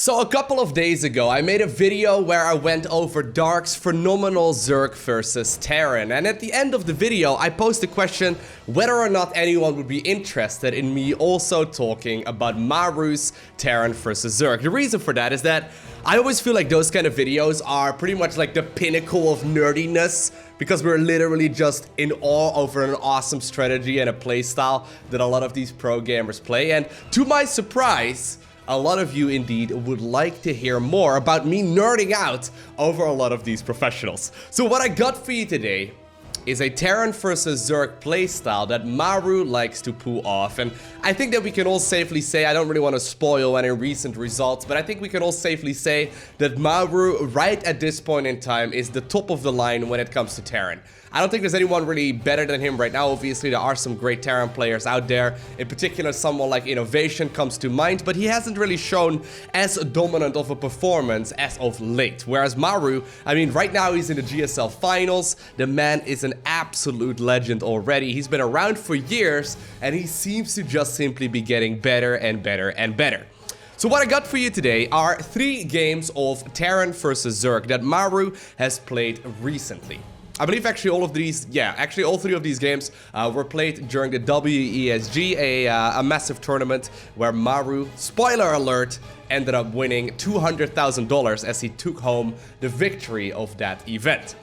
So a couple of days ago, I made a video where I went over Dark's phenomenal Zerg versus Terran, and at the end of the video, I posed the question whether or not anyone would be interested in me also talking about Maru's Terran versus Zerg. The reason for that is that I always feel like those kind of videos are pretty much like the pinnacle of nerdiness, because we're literally just in awe over an awesome strategy and a playstyle that a lot of these pro gamers play, and to my surprise, a lot of you indeed would like to hear more about me nerding out over a lot of these professionals. So what I got for you today is a Terran versus Zerg playstyle that Maru likes to pull off, and I think that we can all safely say, I don't really want to spoil any recent results, but I think we can all safely say that Maru right at this point in time is the top of the line when it comes to Terran. I don't think there's anyone really better than him right now. Obviously, there are some great Terran players out there. In particular, someone like Innovation comes to mind, but he hasn't really shown as dominant of a performance as of late. Whereas Maru, I mean, right now he's in the GSL finals. The man is an absolute legend already. He's been around for years, and he seems to just simply be getting better and better and better. So what I got for you today are 3 games of Terran versus Zerg that Maru has played recently. I believe actually all of these, all 3 of these games were played during the WESG, a massive tournament where Maru, spoiler alert, ended up winning $200,000 as he took home the victory of that event.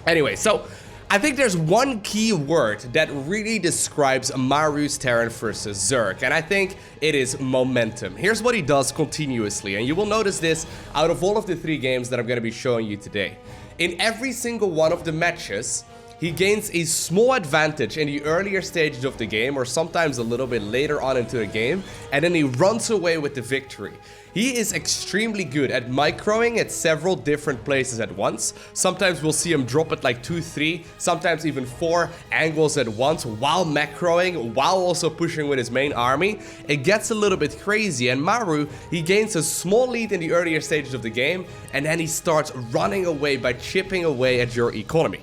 Anyway, so I think there's one key word that really describes Maru's Terran versus Zerg, and I think it is momentum. Here's what he does continuously, and you will notice this out of all of the 3 games that I'm going to be showing you today. In every single one of the matches, he gains a small advantage in the earlier stages of the game, or sometimes a little bit later on into the game, and then he runs away with the victory. He is extremely good at microing at several different places at once. Sometimes we'll see him drop at like 2, 3, sometimes even 4 angles at once while macroing, while also pushing with his main army. It gets a little bit crazy, and Maru, he gains a small lead in the earlier stages of the game, and then he starts running away by chipping away at your economy.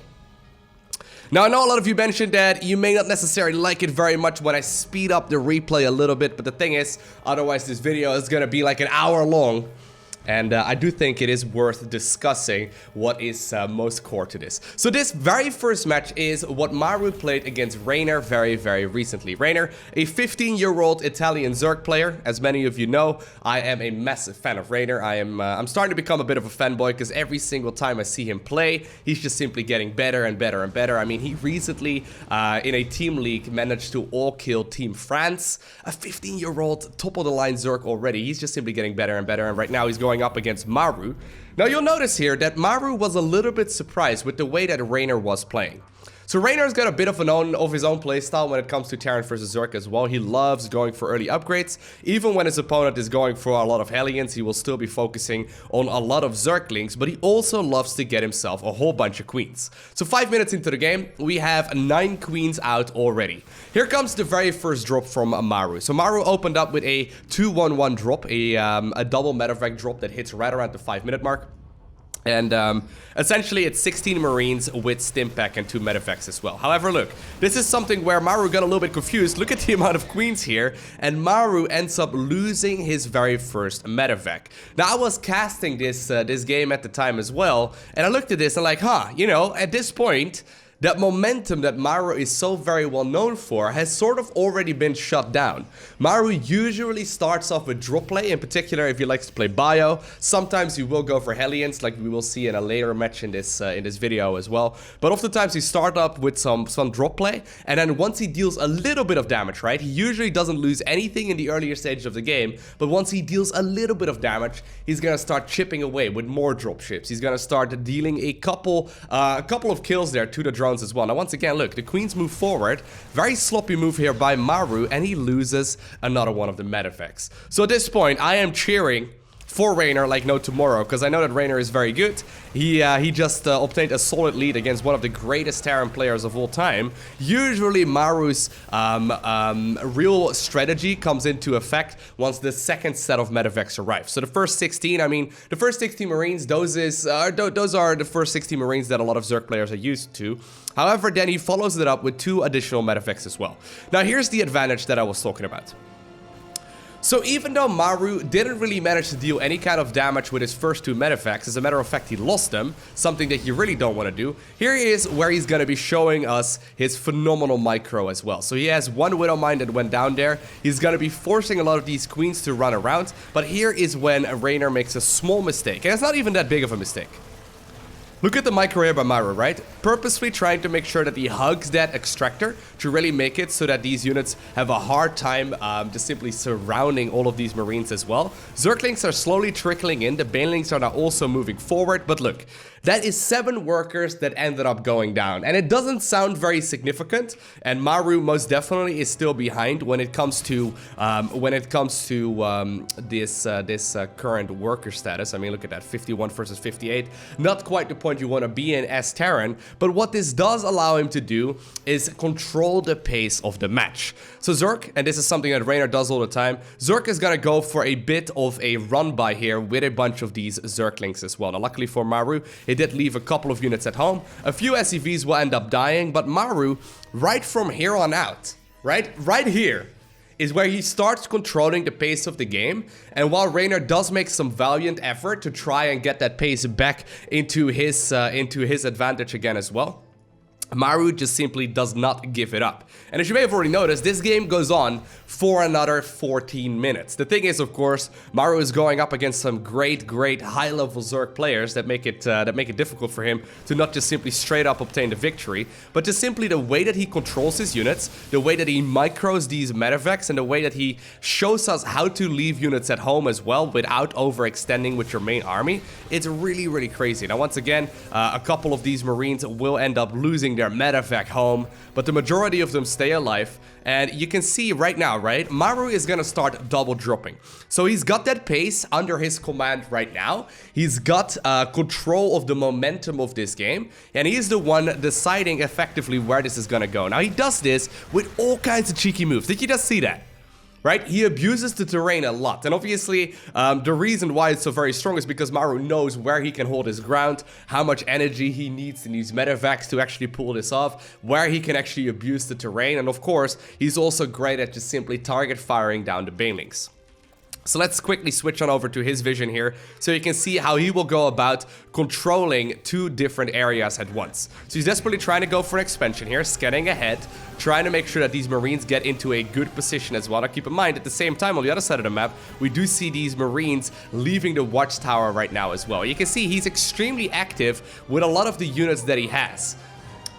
Now, I know a lot of you mentioned that you may not necessarily like it very much when I speed up the replay a little bit, but the thing is, otherwise this video is gonna be like an hour long. And I do think it is worth discussing what is most core to this. So this very first match is what Maru played against Raynor very recently. Raynor, a 15-year-old Italian Zerg player. As many of you know, I am a massive fan of Raynor. I'm starting to become a bit of a fanboy because every single time I see him play, he's just simply getting better and better and better. I mean, he recently, in a team league, managed to all-kill Team France. A 15-year-old top-of-the-line Zerg already. He's just simply getting better and better, and right now he's going up against Maru. Now you'll notice here that Maru was a little bit surprised with the way that Raynor was playing. So Raynor's got a bit of his own playstyle when it comes to Terran versus Zerg as well. He loves going for early upgrades. Even when his opponent is going for a lot of Hellions, he will still be focusing on a lot of Zerglings, but he also loves to get himself a whole bunch of queens. So 5 minutes into the game, we have 9 queens out already. Here comes the very first drop from Maru. So Maru opened up with a 2-1-1 drop, a double medevac drop that hits right around the 5-minute mark. And essentially it's 16 Marines with Stimpak and 2 medevacs as well. However, look, this is something where Maru got a little bit confused. Look at the amount of queens here, and Maru ends up losing his very first medevac. Now, I was casting this game at the time as well, and I looked at this and like, you know, at this point, that momentum that Maru is so very well known for has sort of already been shut down. Maru usually starts off with drop play, in particular if he likes to play Bio. Sometimes he will go for Hellions, like we will see in a later match in this video as well. But oftentimes he starts up with some drop play, and then once he deals a little bit of damage, right? He usually doesn't lose anything in the earlier stages of the game, but once he deals a little bit of damage, he's gonna start chipping away with more drop ships. He's gonna start dealing a couple of kills there to the drones as well. Now once again, look, the queens move forward. Very sloppy move here by Maru, and he loses another one of the medevacs. So at this point, I am cheering for Raynor like no tomorrow, because I know that Raynor is very good. He just obtained a solid lead against one of the greatest Terran players of all time. Usually Maru's real strategy comes into effect once the second set of medevacs arrive. So the first 16, I mean, the first 16 Marines, those are the first 16 Marines that a lot of Zerg players are used to. However, then he follows it up with 2 additional medevacs as well. Now here's the advantage that I was talking about. So even though Maru didn't really manage to deal any kind of damage with his first 2 medavacs, as a matter of fact he lost them, something that you really don't want to do, here is where he's going to be showing us his phenomenal micro as well. So he has 1 Widowmine that went down there, he's going to be forcing a lot of these queens to run around, but here is when Raynor makes a small mistake, and it's not even that big of a mistake. Look at the micro here by Maru, right? Purposefully trying to make sure that he hugs that extractor to really make it so that these units have a hard time just simply surrounding all of these marines as well. Zerglings are slowly trickling in, the banelings are now also moving forward, but look, that is 7 workers that ended up going down, and it doesn't sound very significant, and Maru most definitely is still behind when it comes to this current worker status. I mean, look at that, 51 versus 58, not quite the point you want to be in as Terran, but what this does allow him to do is control the pace of the match. So Zerg, and this is something that Raynor does all the time, Zerg is gonna go for a bit of a run by here with a bunch of these Zerglings as well. Now luckily for Maru, he did leave a couple of units at home. A few SCVs will end up dying, but Maru, right from here on out, right here, is where he starts controlling the pace of the game. And while Raynor does make some valiant effort to try and get that pace back into his advantage again as well, Maru just simply does not give it up. And as you may have already noticed, this game goes on for another 14 minutes. The thing is, of course, Maru is going up against some great high-level Zerg players that make it difficult for him to not just simply straight up obtain the victory, but just simply the way that he controls his units, the way that he micros these medavacs, and the way that he shows us how to leave units at home as well without overextending with your main army. It's really crazy. Now, once again, a couple of these Marines will end up losing their medevac home, but the majority of them stay alive. And you can see right now, right, Maru is gonna start double dropping. So he's got that pace under his command right now. He's got control of the momentum of this game, and he's the one deciding effectively where this is gonna go. Now he does this with all kinds of cheeky moves. Did you just see that? Right? He abuses the terrain a lot, and obviously the reason why it's so very strong is because Maru knows where he can hold his ground, how much energy he needs in these medevacs to actually pull this off, where he can actually abuse the terrain, and of course, he's also great at just simply target firing down the banelings. So let's quickly switch on over to his vision here, so you can see how he will go about controlling 2 different areas at once. So he's desperately trying to go for an expansion here, scanning ahead, trying to make sure that these Marines get into a good position as well. Now keep in mind, at the same time, on the other side of the map, we do see these Marines leaving the watchtower right now as well. You can see he's extremely active with a lot of the units that he has.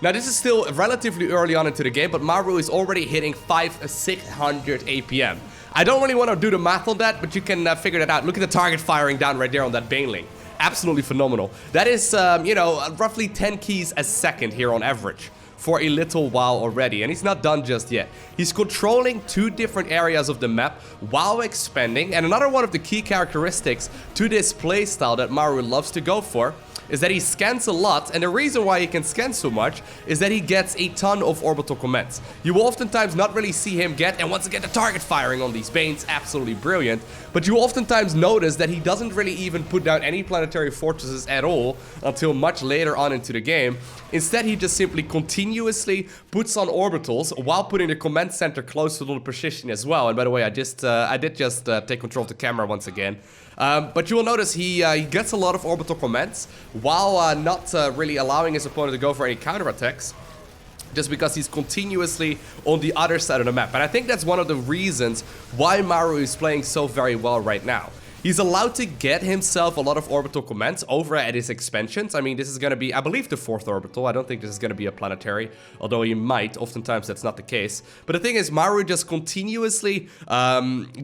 Now this is still relatively early on into the game, but Maru is already hitting 600 APM. I don't really want to do the math on that, but you can figure that out. Look at the target firing down right there on that baneling. Absolutely phenomenal. That is, you know, roughly 10 keys a second here on average for a little while already, and he's not done just yet. He's controlling 2 different areas of the map while expanding, and another one of the key characteristics to this playstyle that Maru loves to go for is that he scans a lot, and the reason why he can scan so much is that he gets a ton of orbital commands. You will oftentimes not really see him get, and once again the target firing on these Banes, absolutely brilliant, but you oftentimes notice that he doesn't really even put down any planetary fortresses at all until much later on into the game. Instead, he just simply continuously puts on orbitals while putting the command center close to the position as well. And by the way, I did just take control of the camera once again. But you will notice he gets a lot of orbital commands while not really allowing his opponent to go for any counterattacks, just because he's continuously on the other side of the map. And I think that's one of the reasons why Maru is playing so very well right now. He's allowed to get himself a lot of orbital commands over at his expansions. I mean, this is going to be, I believe, the 4th orbital. I don't think this is going to be a planetary, although he might. Oftentimes, that's not the case. But the thing is, Maru just continuously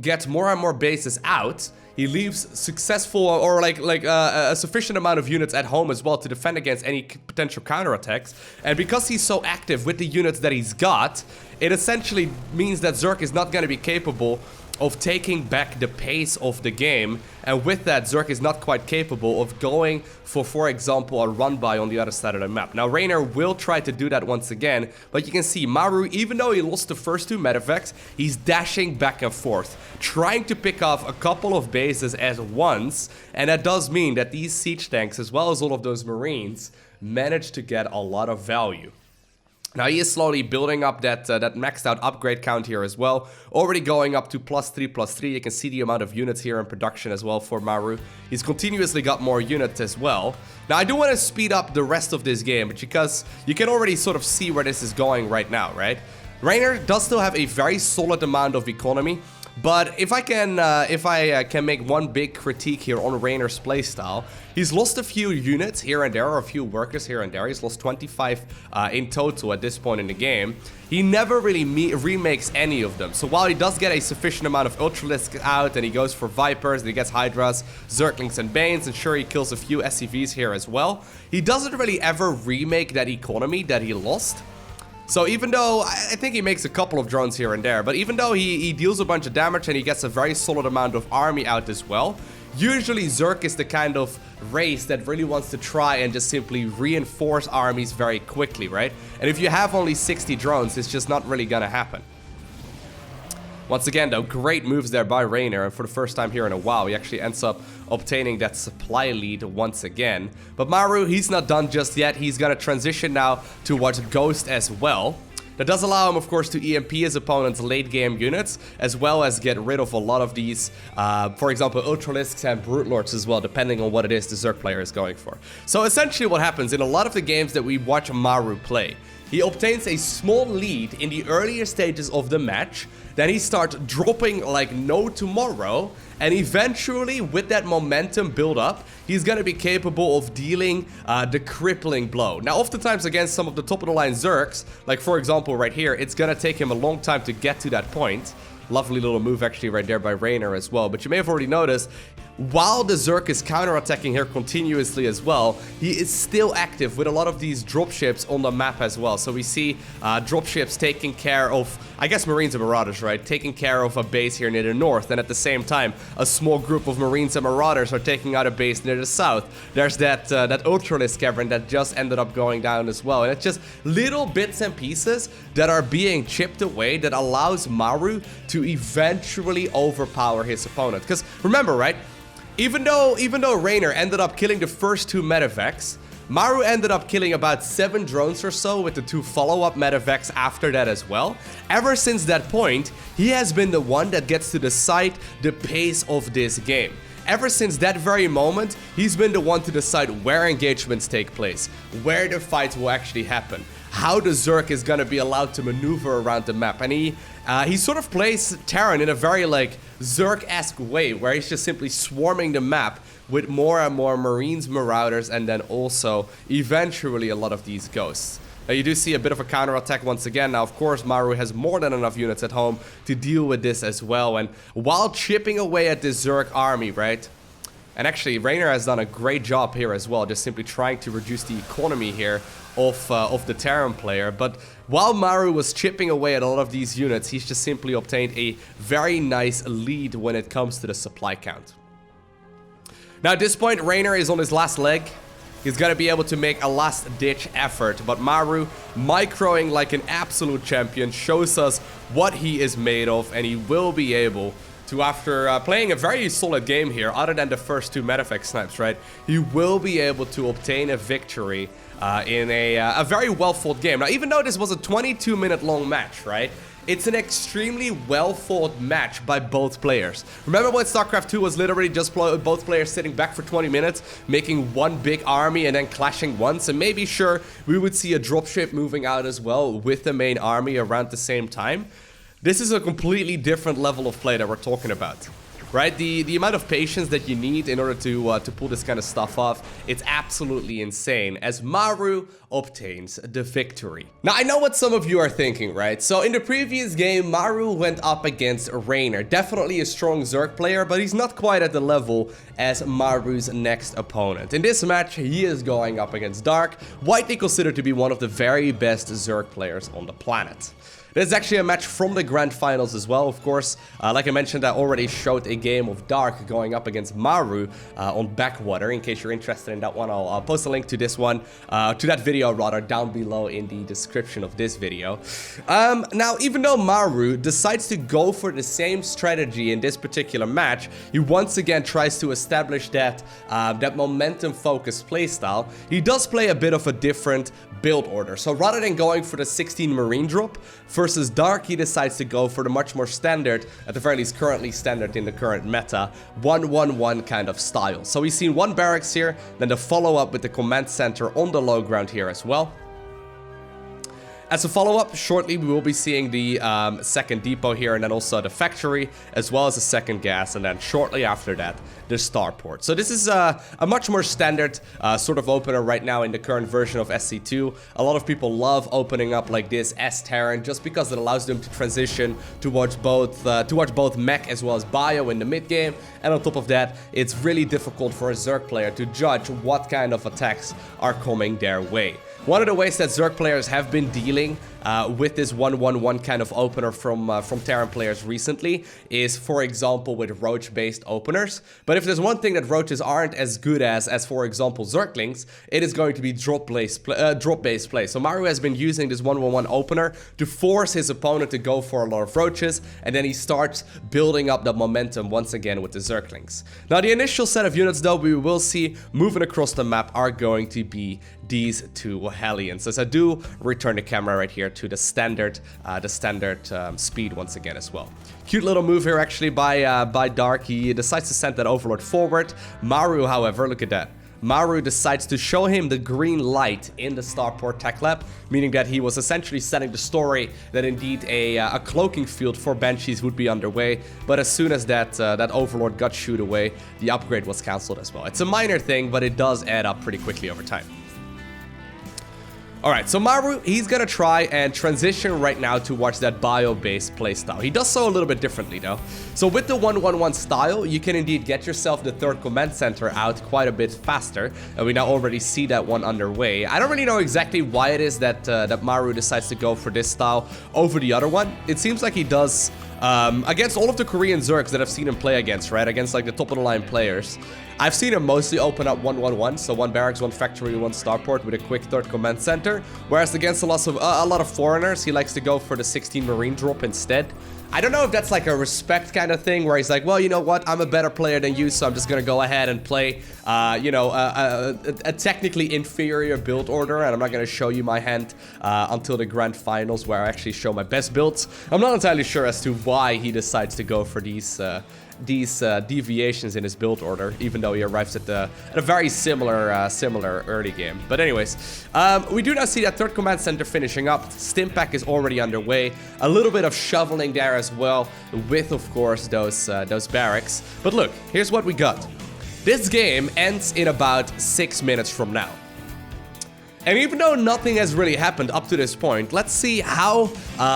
gets more and more bases out. He leaves successful or a sufficient amount of units at home as well to defend against any potential counterattacks. And because he's so active with the units that he's got, it essentially means that Zerg is not going to be capable of taking back the pace of the game, and with that, Zerg is not quite capable of going for example, a run-by on the other side of the map. Now, Raynor will try to do that once again, but you can see Maru, even though he lost the first 2 medevacs, he's dashing back and forth, trying to pick off a couple of bases at once, and that does mean that these siege tanks, as well as all of those Marines, manage to get a lot of value. Now he is slowly building up that maxed out upgrade count here as well. Already going up to +3/+3. You can see the amount of units here in production as well for Maru. He's continuously got more units as well. Now I do want to speed up the rest of this game, because you can already sort of see where this is going right now, right? Raynor does still have a very solid amount of economy. But if I can make one big critique here on Raynor's playstyle, he's lost a few units here and there, or a few workers here and there. He's lost 25 in total at this point in the game. He never really remakes any of them. So while he does get a sufficient amount of Ultralisks out, and he goes for Vipers, and he gets Hydras, Zerglings, and Banes, and sure, he kills a few SCVs here as well, he doesn't really ever remake that economy that he lost. So even though, I think he makes a couple of drones here and there, but even though he deals a bunch of damage and he gets a very solid amount of army out as well, usually Zerg is the kind of race that really wants to try and just simply reinforce armies very quickly, right? And if you have only 60 drones, it's just not really gonna happen. Once again, though, great moves there by Raynor, and for the first time here in a while, he actually ends up obtaining that supply lead once again. But Maru, he's not done just yet. He's gonna transition now towards Ghost as well. That does allow him, of course, to EMP his opponent's late-game units, as well as get rid of a lot of these, for example, Ultralisks and Brute Lords as well, depending on what it is the Zerg player is going for. So essentially what happens in a lot of the games that we watch Maru play, he obtains a small lead in the earlier stages of the match, then he starts dropping like no tomorrow, and eventually, with that momentum build up, he's gonna be capable of dealing the crippling blow. Now, oftentimes against some of the top-of-the-line Zergs, like for example right here, it's gonna take him a long time to get to that point. Lovely little move actually right there by Raynor as well. But you may have already noticed, while the Zerg is counterattacking here continuously as well, he is still active with a lot of these dropships on the map as well. So we see dropships taking care of, I guess, Marines and Marauders, right? Taking care of a base here near the north. And at the same time, a small group of Marines and Marauders are taking out a base near the south. There's that Ultralisk cavern that just ended up going down as well. And it's just little bits and pieces that are being chipped away that allows Maru to eventually overpower his opponent. Because remember, right? Even though Raynor ended up killing the first 2 medevacs, Maru ended up killing about 7 drones or so with the 2 follow-up medevacs after that as well. Ever since that point, he has been the one that gets to decide the pace of this game. Ever since that very moment, he's been the one to decide where engagements take place, where the fights will actually happen, how the Zerg is gonna be allowed to maneuver around the map. And he sort of plays Terran in a very like Zerg-esque way, where he's just simply swarming the map with more and more Marines, Marauders, and then also eventually a lot of these Ghosts. Now you do see a bit of a counterattack once again. Now of course Maru has more than enough units at home to deal with this as well, and while chipping away at this Zerg army, right? And actually, Raynor has done a great job here as well, just simply trying to reduce the economy here of the Terran player. But while Maru was chipping away at a lot of these units, he's just simply obtained a very nice lead when it comes to the supply count. Now at this point, Raynor is on his last leg. He's gonna be able to make a last-ditch effort, but Maru, microing like an absolute champion, shows us what he is made of, and he will be able to, after playing a very solid game here, other than the first 2 medevac snipes, right? He will be able to obtain a victory in a very well-fought game. Now, even though this was a 22-minute long match, right? It's an extremely well-fought match by both players. Remember when StarCraft 2 was literally just both players sitting back for 20 minutes, making one big army and then clashing once? And maybe, sure, we would see a dropship moving out as well with the main army around the same time. This is a completely different level of play that we're talking about, right? The amount of patience that you need in order to pull this kind of stuff off, it's absolutely insane, as Maru obtains the victory. Now, I know what some of you are thinking, right? So in the previous game, Maru went up against Raynor. Definitely a strong Zerg player, but he's not quite at the level as Maru's next opponent. In this match, he is going up against Dark, widely considered to be one of the very best Zerg players on the planet. This is actually a match from the grand finals as well, of course. Like I mentioned, I already showed a game of Dark going up against Maru on Backwater. In case you're interested in that one, I'll post a link to this one, to that video rather, down below in the description of this video. Now, even though Maru decides to go for the same strategy in this particular match, he once again tries to establish that momentum-focused playstyle. He does play a bit of a different build order. So rather than going for the 16 Marine drop versus Dark, he decides to go for the much more standard, at the very least currently standard in the current meta, 1-1-1 kind of style. So we've seen one barracks here, then the follow-up with the command center on the low ground here as well. As a follow-up, shortly we will be seeing the second depot here, and then also the factory, as well as the second gas, and then shortly after that, the starport. So this is a much more standard sort of opener right now in the current version of SC2. A lot of people love opening up like this as Terran, just because it allows them to transition towards both mech as well as bio in the mid game, and on top of that, it's really difficult for a Zerg player to judge what kind of attacks are coming their way. One of the ways that Zerg players have been dealing with this 1-1-1 kind of opener from Terran players recently is, for example, with roach-based openers. But if there's one thing that roaches aren't as good as for example, Zerglings, it is going to be drop-based play. So Maru has been using this 1-1-1 opener to force his opponent to go for a lot of roaches, and then he starts building up the momentum once again with the Zerglings. Now, the initial set of units, though, we will see moving across the map are going to be these two Hellions. As I do return the camera right here to the standard speed once again as well. Cute little move here actually by Dark. He decides to send that Overlord forward. Maru, however, look at that. Maru decides to show him the green light in the starport tech lab, meaning that he was essentially setting the story that indeed a cloaking field for Banshees would be underway. But as soon as that Overlord got shooed away, the upgrade was cancelled as well. It's a minor thing, but it does add up pretty quickly over time. Alright, so Maru, he's gonna try and transition right now towards that bio-based playstyle. He does so a little bit differently though. So with the 1-1-1 style, you can indeed get yourself the third command center out quite a bit faster, and we now already see that one underway. I don't really know exactly why it is that Maru decides to go for this style over the other one. It seems like he does against all of the Korean Zergs that I've seen him play against, right? Against like the top of the line players. I've seen him mostly open up 1-1-1, so one barracks, one factory, one starport with a quick third command center. Whereas against a lot of foreigners, he likes to go for the 16 Marine drop instead. I don't know if that's like a respect kind of thing where he's like, well, you know what, I'm a better player than you, so I'm just gonna go ahead and play, you know, a technically inferior build order, and I'm not gonna show you my hand until the grand finals where I actually show my best builds. I'm not entirely sure as to why he decides to go for these deviations in his build order, even though he arrives at a very similar early game. But anyways, we do now see that third command center finishing up. Stim pack is already underway. A little bit of shoveling there as well, with of course those barracks. But look, here's what we got. This game ends in about 6 minutes from now. And even though nothing has really happened up to this point, let's see how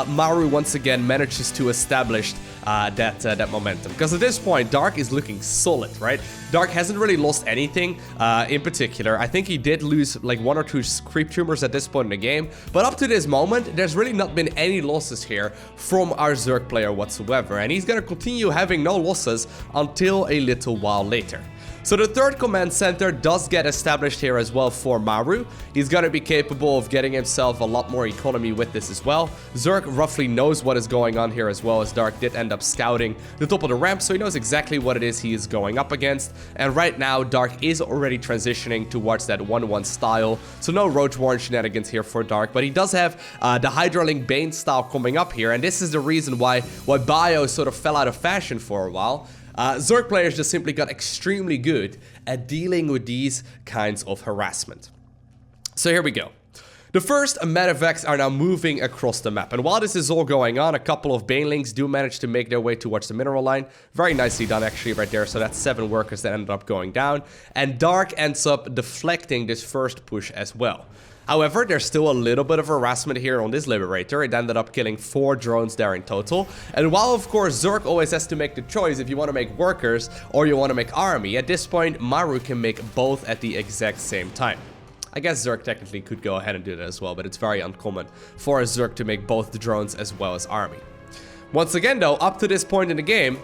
Maru once again manages to establish that momentum. Because at this point, Dark is looking solid, right? Dark hasn't really lost anything in particular. I think he did lose like 1 or 2 creep tumors at this point in the game. But up to this moment, there's really not been any losses here from our Zerg player whatsoever. And he's gonna continue having no losses until a little while later. So the third command center does get established here as well for Maru. He's going to be capable of getting himself a lot more economy with this as well. Zerg roughly knows what is going on here as well, as Dark did end up scouting the top of the ramp, so he knows exactly what it is he is going up against. And right now, Dark is already transitioning towards that 1-1 style, so no Roach Warren shenanigans here for Dark, but he does have the Hydralink Bane style coming up here, and this is the reason why Bio sort of fell out of fashion for a while. Zerg players just simply got extremely good at dealing with these kinds of harassment. So here we go. The first medevacs are now moving across the map, and while this is all going on, a couple of Banelings do manage to make their way towards the mineral line. Very nicely done actually right there, so that's 7 workers that ended up going down, and Dark ends up deflecting this first push as well. However, there's still a little bit of harassment here on this Liberator. It ended up killing 4 drones there in total. And while, of course, Zerg always has to make the choice if you want to make workers or you want to make army, at this point, Maru can make both at the exact same time. I guess Zerg technically could go ahead and do that as well, but it's very uncommon for a Zerg to make both the drones as well as army. Once again though, up to this point in the game,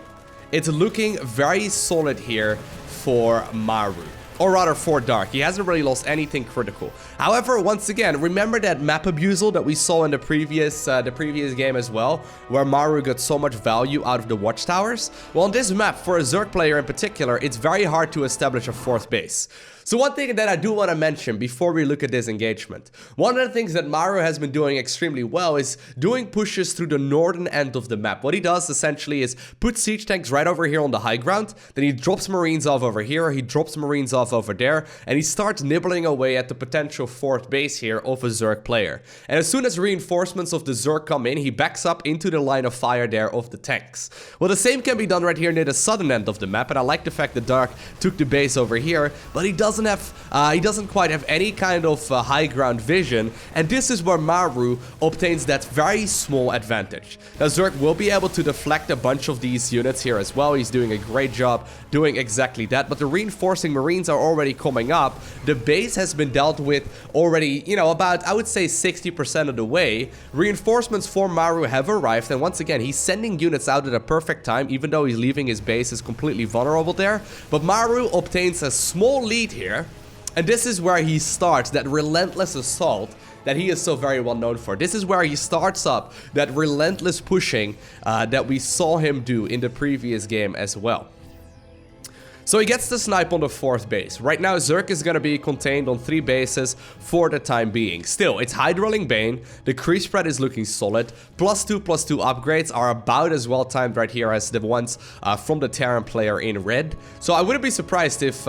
it's looking very solid here for Maru. Or rather for Dark. He hasn't really lost anything critical. However, once again, remember that map abusal that we saw in the previous game as well, where Maru got so much value out of the watchtowers? Well, on this map, for a Zerg player in particular, it's very hard to establish a fourth base. So one thing that I do want to mention before we look at this engagement, one of the things that Maru has been doing extremely well is doing pushes through the northern end of the map. What he does essentially is put siege tanks right over here on the high ground, then he drops marines off over here, he drops marines off over there, and he starts nibbling away at the potential fourth base here of a Zerg player. And as soon as reinforcements of the Zerg come in, he backs up into the line of fire there of the tanks. Well, the same can be done right here near the southern end of the map, and I like the fact that Dark took the base over here, but he doesn't quite have any kind of high ground vision, and this is where Maru obtains that very small advantage. Now Zerg will be able to deflect a bunch of these units here as well. He's doing a great job doing exactly that, but the reinforcing marines are already coming up. The base has been dealt with already, you know, about, I would say 60% of the way. Reinforcements for Maru have arrived, and once again, he's sending units out at a perfect time, even though he's leaving his base is completely vulnerable there. But Maru obtains a small lead here. And this is where he starts that relentless assault that he is so very well known for. This is where he starts up that relentless pushing that we saw him do in the previous game as well. So he gets the snipe on the fourth base. Right now, Zerg is going to be contained on 3 bases for the time being. Still, it's high dwelling Bane. The creep spread is looking solid. +2/+2 upgrades are about as well timed right here as the ones from the Terran player in red. So I wouldn't be surprised if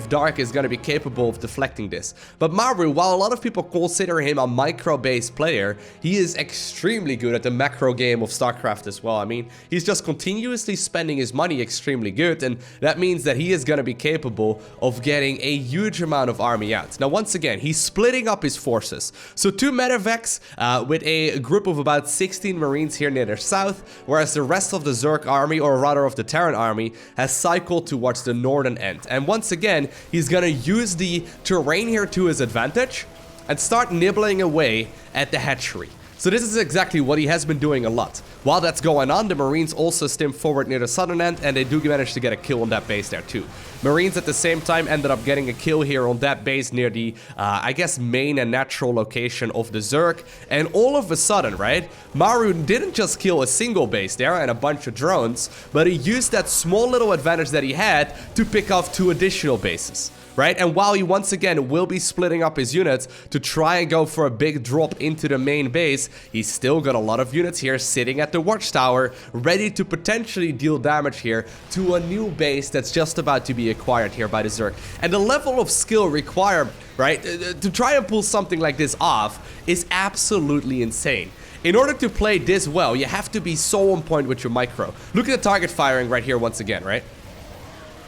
Dark is going to be capable of deflecting this. But Maru, while a lot of people consider him a micro-based player, he is extremely good at the macro game of StarCraft as well. I mean, he's just continuously spending his money extremely good, and that means that he is going to be capable of getting a huge amount of army out. Now, once again, he's splitting up his forces. So 2 medevacs with a group of about 16 marines here near the south, whereas the rest of the Zerg army, or rather of the Terran army, has cycled towards the northern end. And once again, he's going to use the terrain here to his advantage and start nibbling away at the hatchery. So this is exactly what he has been doing a lot. While that's going on, the Marines also stim forward near the southern end, and they do manage to get a kill on that base there too. Marines at the same time ended up getting a kill here on that base near the, I guess, main and natural location of the Zerg. And all of a sudden, right, Maru didn't just kill a single base there and a bunch of drones, but he used that small little advantage that he had to pick off 2 additional bases. Right? And while he once again will be splitting up his units to try and go for a big drop into the main base, he's still got a lot of units here sitting at the watchtower, ready to potentially deal damage here to a new base that's just about to be acquired here by the Zerg. And the level of skill required, right, to try and pull something like this off is absolutely insane. In order to play this well, you have to be so on point with your micro. Look at the target firing right here once again, right?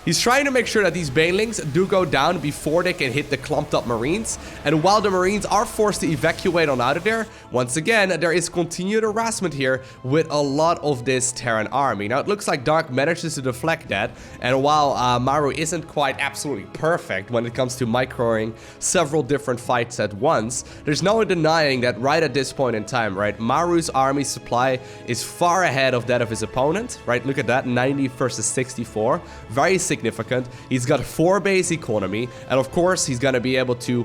He's trying to make sure that these banelings do go down before they can hit the clumped up marines. And while the marines are forced to evacuate on out of there, once again, there is continued harassment here with a lot of this Terran army. Now, it looks like Dark manages to deflect that. And while Maru isn't quite absolutely perfect when it comes to microing several different fights at once, there's no denying that right at this point in time, right, Maru's army supply is far ahead of that of his opponent, right? Look at that, 90 versus 64. Very significant. He's got 4 base economy, and of course he's gonna be able to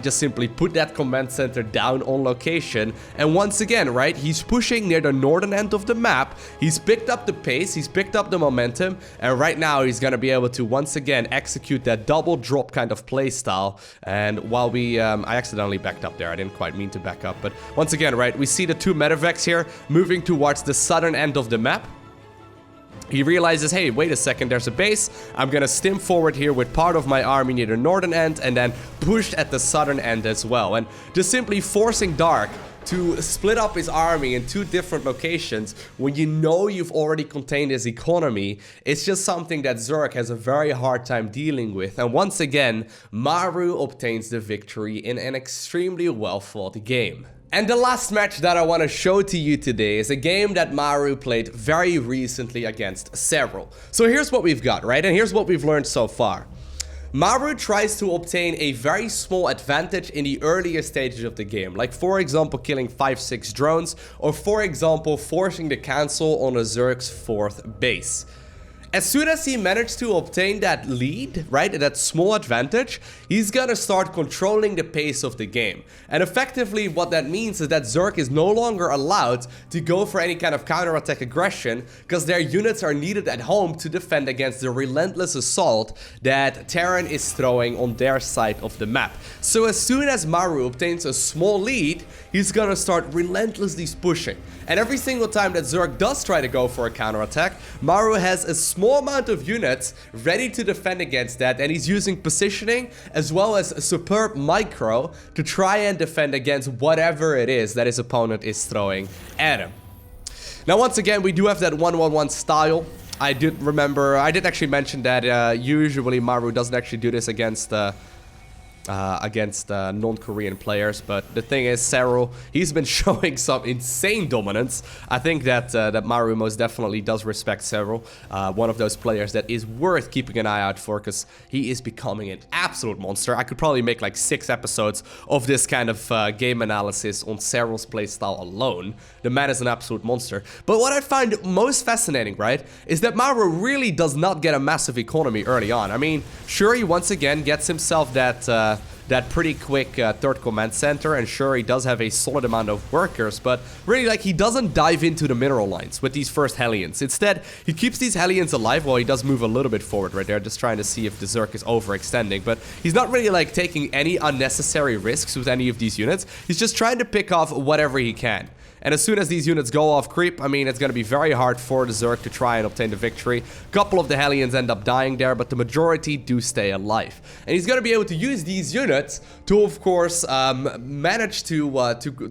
just simply put that command center down on location. And once again, right, he's pushing near the northern end of the map. He's picked up the pace, he's picked up the momentum, and right now he's gonna be able to once again execute that double drop kind of play style. And while we I accidentally backed up there, I didn't quite mean to back up, but once again, right, we see the 2 medevacs here moving towards the southern end of the map. He realizes, hey, wait a second, there's a base. I'm gonna stim forward here with part of my army near the northern end and then push at the southern end as well. And just simply forcing Dark to split up his army in 2 different locations when you know you've already contained his economy, it's just something that Zerg has a very hard time dealing with. And once again, Maru obtains the victory in an extremely well-fought game. And the last match that I want to show to you today is a game that Maru played very recently against Serral. So here's what we've got, right? And here's what we've learned so far. Maru tries to obtain a very small advantage in the earlier stages of the game, like for example killing 5-6 drones, or for example forcing the cancel on a Zerg's 4th base. As soon as he managed to obtain that lead, right, that small advantage, he's gonna start controlling the pace of the game. And effectively what that means is that Zerg is no longer allowed to go for any kind of counterattack aggression, because their units are needed at home to defend against the relentless assault that Terran is throwing on their side of the map. So as soon as Maru obtains a small lead, he's gonna start relentlessly pushing. And every single time that Zerg does try to go for a counterattack, Maru has a small amount of units ready to defend against that, and he's using positioning as well as a superb micro to try and defend against whatever it is that his opponent is throwing at him. Now once again, we do have that 1-1-1 style. I did actually mention that usually Maru doesn't actually do this against non-Korean players, but the thing is, Serral, he's been showing some insane dominance. I think that that Maru most definitely does respect Serral, one of those players that is worth keeping an eye out for, because he is becoming an absolute monster. I could probably make like 6 episodes of this kind of game analysis on Serral's playstyle alone. The man is an absolute monster. But what I find most fascinating, right, is that Maru really does not get a massive economy early on. I mean, sure, he once again gets himself that pretty quick 3rd command center, and sure, he does have a solid amount of workers, but really, like, he doesn't dive into the mineral lines with these first Hellions. Instead, he keeps these Hellions alive. Well, he does move a little bit forward right there, just trying to see if the Zerg is overextending, but he's not really like taking any unnecessary risks with any of these units. He's just trying to pick off whatever he can. And as soon as these units go off creep, I mean, it's going to be very hard for the Zerg to try and obtain the victory. A couple of the Hellions end up dying there, but the majority do stay alive. And he's going to be able to use these units to, of course, manage to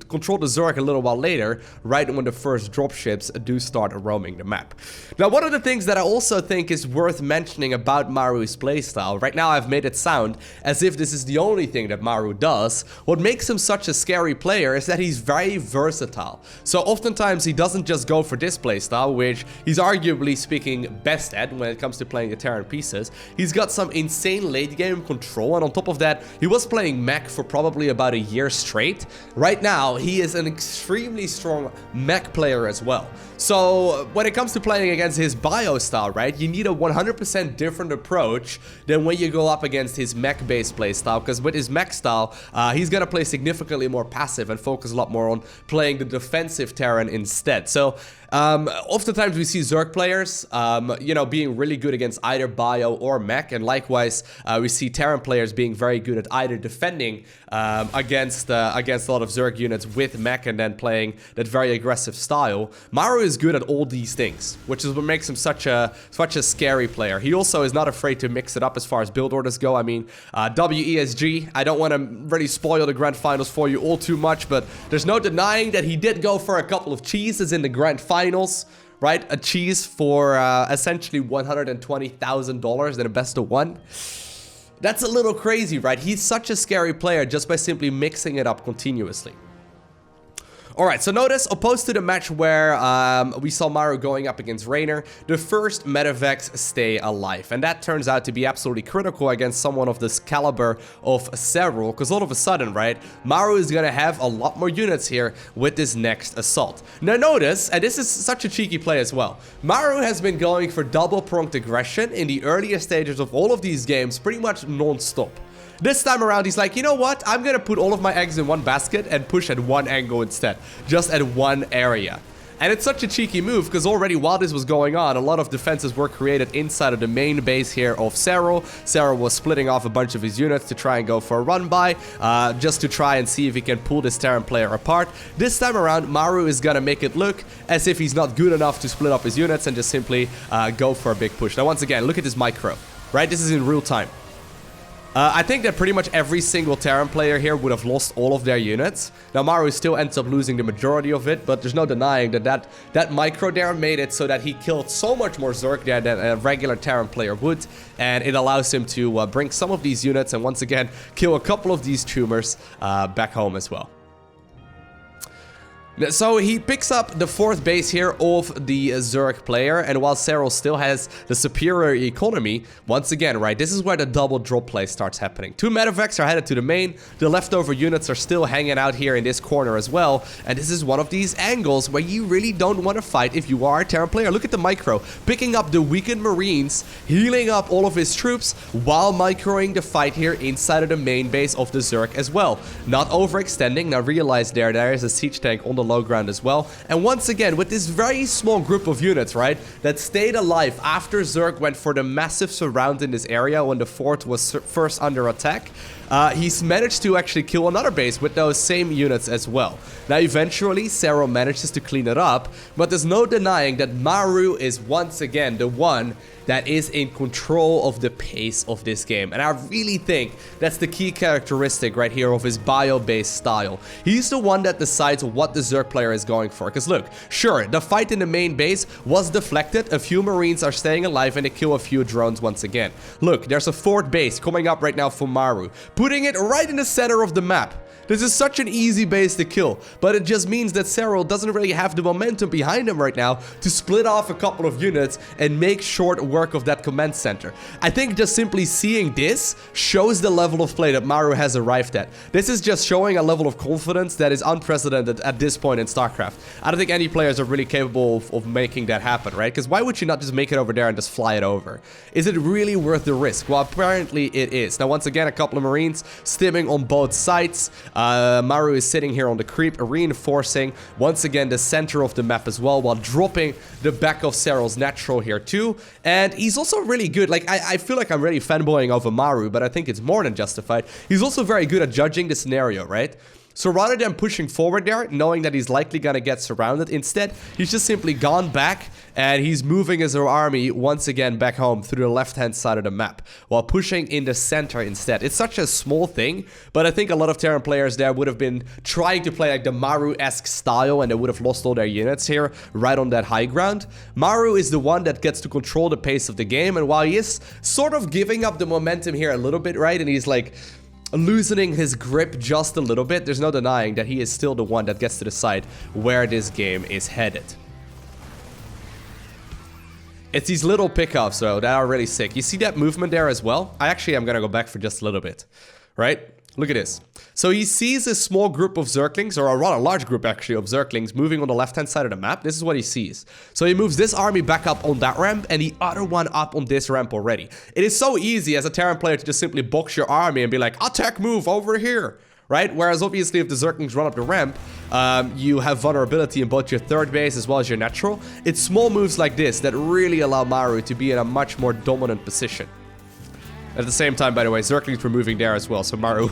control the Zerg a little while later, right when the first dropships do start roaming the map. Now, one of the things that I also think is worth mentioning about Maru's playstyle, right now I've made it sound as if this is the only thing that Maru does. What makes him such a scary player is that he's very versatile. So oftentimes he doesn't just go for this playstyle, which he's arguably speaking best at when it comes to playing the Terran pieces. He's got some insane late game control, and on top of that, he was playing mech for probably about a year straight. Right now, he is an extremely strong mech player as well. So when it comes to playing against his bio style, right, you need a 100% different approach than when you go up against his mech-based playstyle, because with his mech style, he's gonna play significantly more passive and focus a lot more on playing the defensive Terran instead. So oftentimes we see Zerg players, you know, being really good against either bio or mech, and likewise we see Terran players being very good at either defending against a lot of Zerg units with mech and then playing that very aggressive style. Maru is good at all these things, which is what makes him such a scary player. He also is not afraid to mix it up as far as build orders go. I mean, WESG, I don't want to really spoil the grand finals for you all too much, but there's no denying that he did go for a couple of cheeses in the grand finals, right? A cheese for essentially $120,000 in a best of one. That's a little crazy, right? He's such a scary player just by simply mixing it up continuously. Alright, so notice, opposed to the match where we saw Maru going up against Raynor, the first medevacs stay alive. And that turns out to be absolutely critical against someone of this caliber of Serral, because all of a sudden, right, Maru is going to have a lot more units here with this next assault. Now notice, and this is such a cheeky play as well, Maru has been going for double-pronged aggression in the earlier stages of all of these games pretty much non-stop. This time around, he's like, you know what? I'm gonna put all of my eggs in one basket and push at one angle instead. Just at one area. And it's such a cheeky move, because already while this was going on, a lot of defenses were created inside of the main base here of Serral. Serral was splitting off a bunch of his units to try and go for a run-by, just to try and see if he can pull this Terran player apart. This time around, Maru is gonna make it look as if he's not good enough to split up his units and just simply go for a big push. Now, once again, look at this micro, right? This is in real time. I think that pretty much every single Terran player here would have lost all of their units. Now, Maru still ends up losing the majority of it, but there's no denying that micro there made it so that he killed so much more Zerg there than a regular Terran player would, and it allows him to bring some of these units and once again kill a couple of these tumors back home as well. So he picks up the 4th base here of the Zerg player, and while Serral still has the superior economy, once again, right, this is where the double drop play starts happening. 2 medevacs are headed to the main, the leftover units are still hanging out here in this corner as well, and this is one of these angles where you really don't want to fight if you are a Terran player. Look at the micro, picking up the weakened Marines, healing up all of his troops, while microing the fight here inside of the main base of the Zerg as well. Not overextending. Now realize there is a siege tank on the low ground as well, and once again with this very small group of units, right, that stayed alive after Zerg went for the massive surround in this area when the fort was first under attack. He's managed to actually kill another base with those same units as well. Now eventually Serral manages to clean it up, but there's no denying that Maru is once again the one that is in control of the pace of this game. And I really think that's the key characteristic right here of his bio-based style. He's the one that decides what the Zerg player is going for. Because look, sure, the fight in the main base was deflected. A few Marines are staying alive and they kill a few drones once again. Look, there's a 4th base coming up right now for Maru, putting it right in the center of the map. This is such an easy base to kill, but it just means that Serral doesn't really have the momentum behind him right now to split off a couple of units and make short work of that command center. I think just simply seeing this shows the level of play that Maru has arrived at. This is just showing a level of confidence that is unprecedented at this point in StarCraft. I don't think any players are really capable of making that happen, right? Because why would you not just make it over there and just fly it over? Is it really worth the risk? Well, apparently it is. Now, once again, a couple of Marines stimming on both sides. Maru is sitting here on the creep, reinforcing once again the center of the map as well, while dropping the back of Serral's natural here too. And he's also really good. Like, I feel like I'm really fanboying over Maru, but I think it's more than justified. He's also very good at judging the scenario, right? So rather than pushing forward there, knowing that he's likely gonna get surrounded, instead, he's just simply gone back and he's moving his army once again back home through the left-hand side of the map, while pushing in the center instead. It's such a small thing, but I think a lot of Terran players there would have been trying to play like the Maru-esque style, and they would have lost all their units here, right on that high ground. Maru is the one that gets to control the pace of the game, and while he is sort of giving up the momentum here a little bit, right, and he's like loosening his grip just a little bit, there's no denying that he is still the one that gets to decide where this game is headed. It's these little pickoffs though that are really sick. You see that movement there as well? I'm gonna go back for just a little bit, right? Look at this. So he sees a small group of Zerglings, or a rather large group actually of Zerglings, moving on the left-hand side of the map. This is what he sees. So he moves this army back up on that ramp, and the other one up on this ramp already. It is so easy as a Terran player to just simply box your army and be like, attack move over here, right? Whereas obviously if the Zerglings run up the ramp, you have vulnerability in both your 3rd base as well as your natural. It's small moves like this that really allow Maru to be in a much more dominant position. At the same time, by the way, Zerglings were moving there as well, so Maru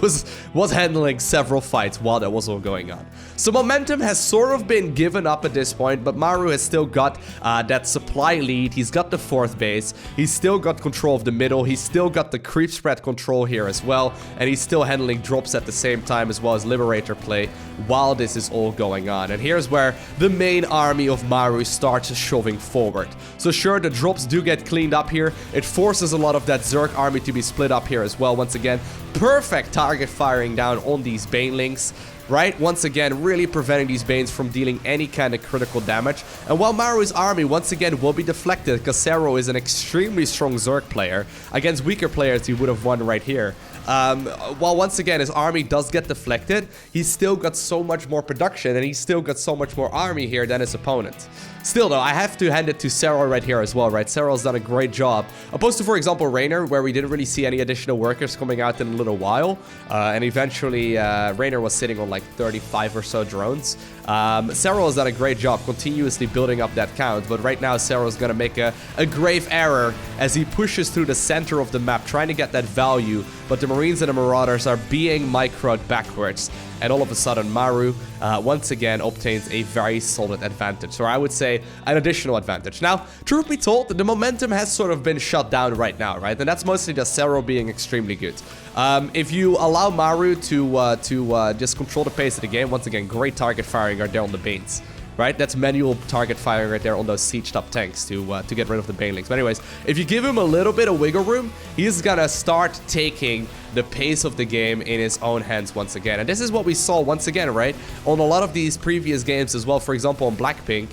was handling several fights while that was all going on. So momentum has sort of been given up at this point, but Maru has still got that supply lead. He's got the 4th base. He's still got control of the middle. He's still got the creep spread control here as well, and he's still handling drops at the same time as well as Liberator play while this is all going on. And here's where the main army of Maru starts shoving forward. So sure, the drops do get cleaned up here. It forces a lot of that Zerg army to be split up here as well. Once again, perfect target firing down on these Banelings, right? Once again, really preventing these Banes from dealing any kind of critical damage. And while Maru's army once again will be deflected, because Serral is an extremely strong Zerg player, against weaker players he would have won right here. While once again his army does get deflected, he's still got so much more production and he's still got so much more army here than his opponent. Still though, I have to hand it to Serral right here as well, right? Serral's done a great job. Opposed to, for example, Raynor, where we didn't really see any additional workers coming out in a little while. And eventually, Raynor was sitting on like 35 or so drones. Serral has done a great job continuously building up that count, but right now Serral's gonna make a grave error as he pushes through the center of the map, trying to get that value, but the Marines and the Marauders are being microed backwards. And all of a sudden, Maru once again obtains a very solid advantage, or I would say an additional advantage. Now, truth be told, the momentum has sort of been shut down right now, right? And that's mostly just Serral being extremely good. If you allow Maru to just control the pace of the game, once again, great target firing are there on the Banes. right? That's manual target firing right there on those sieged up tanks to get rid of the banelings. But anyways, if you give him a little bit of wiggle room, he's gonna start taking the pace of the game in his own hands once again. And this is what we saw once again, right? On a lot of these previous games as well. For example, on Blackpink,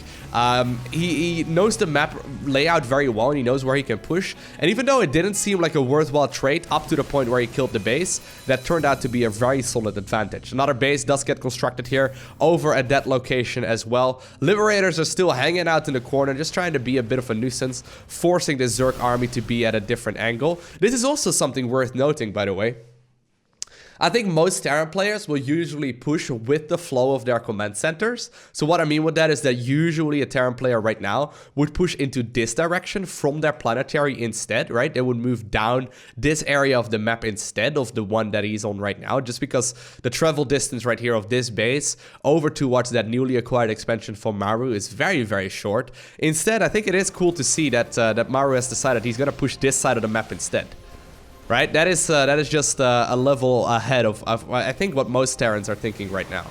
he knows the map layout very well, and he knows where he can push. And even though it didn't seem like a worthwhile trade up to the point where he killed the base, that turned out to be a very solid advantage. Another base does get constructed here over at that location as well. Liberators are still hanging out in the corner, just trying to be a bit of a nuisance, forcing the Zerg army to be at a different angle. This is also something worth noting, by the way. I think most Terran players will usually push with the flow of their command centers. So what I mean with that is that usually a Terran player right now would push into this direction from their planetary instead, right? They would move down this area of the map instead of the one that he's on right now, just because the travel distance right here of this base over towards that newly acquired expansion for Maru is very, very short. Instead, I think it is cool to see that, that Maru has decided he's going to push this side of the map instead. Right, that is just a level ahead of I think what most Terrans are thinking right now.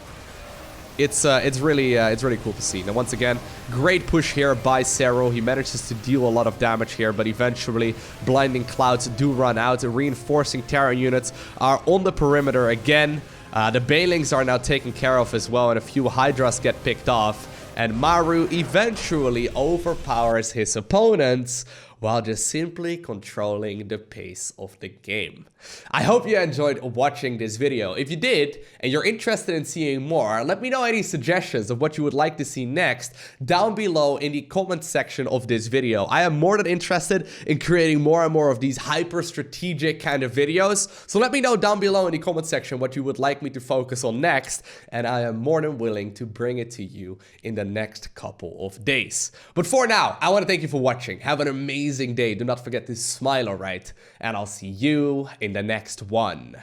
It's really cool to see. Now once again, great push here by Serral. He manages to deal a lot of damage here, but eventually blinding clouds do run out. Reinforcing Terran units are on the perimeter again. The Banelings are now taken care of as well, and a few Hydras get picked off. And Maru eventually overpowers his opponents while just simply controlling the pace of the game. I hope you enjoyed watching this video. If you did, and you're interested in seeing more, let me know any suggestions of what you would like to see next down below in the comment section of this video. I am more than interested in creating more and more of these hyper-strategic kind of videos, so let me know down below in the comment section what you would like me to focus on next, and I am more than willing to bring it to you in the next couple of days. But for now, I want to thank you for watching. Have an amazing day. Do not forget to smile, alright? And I'll see you in the next one.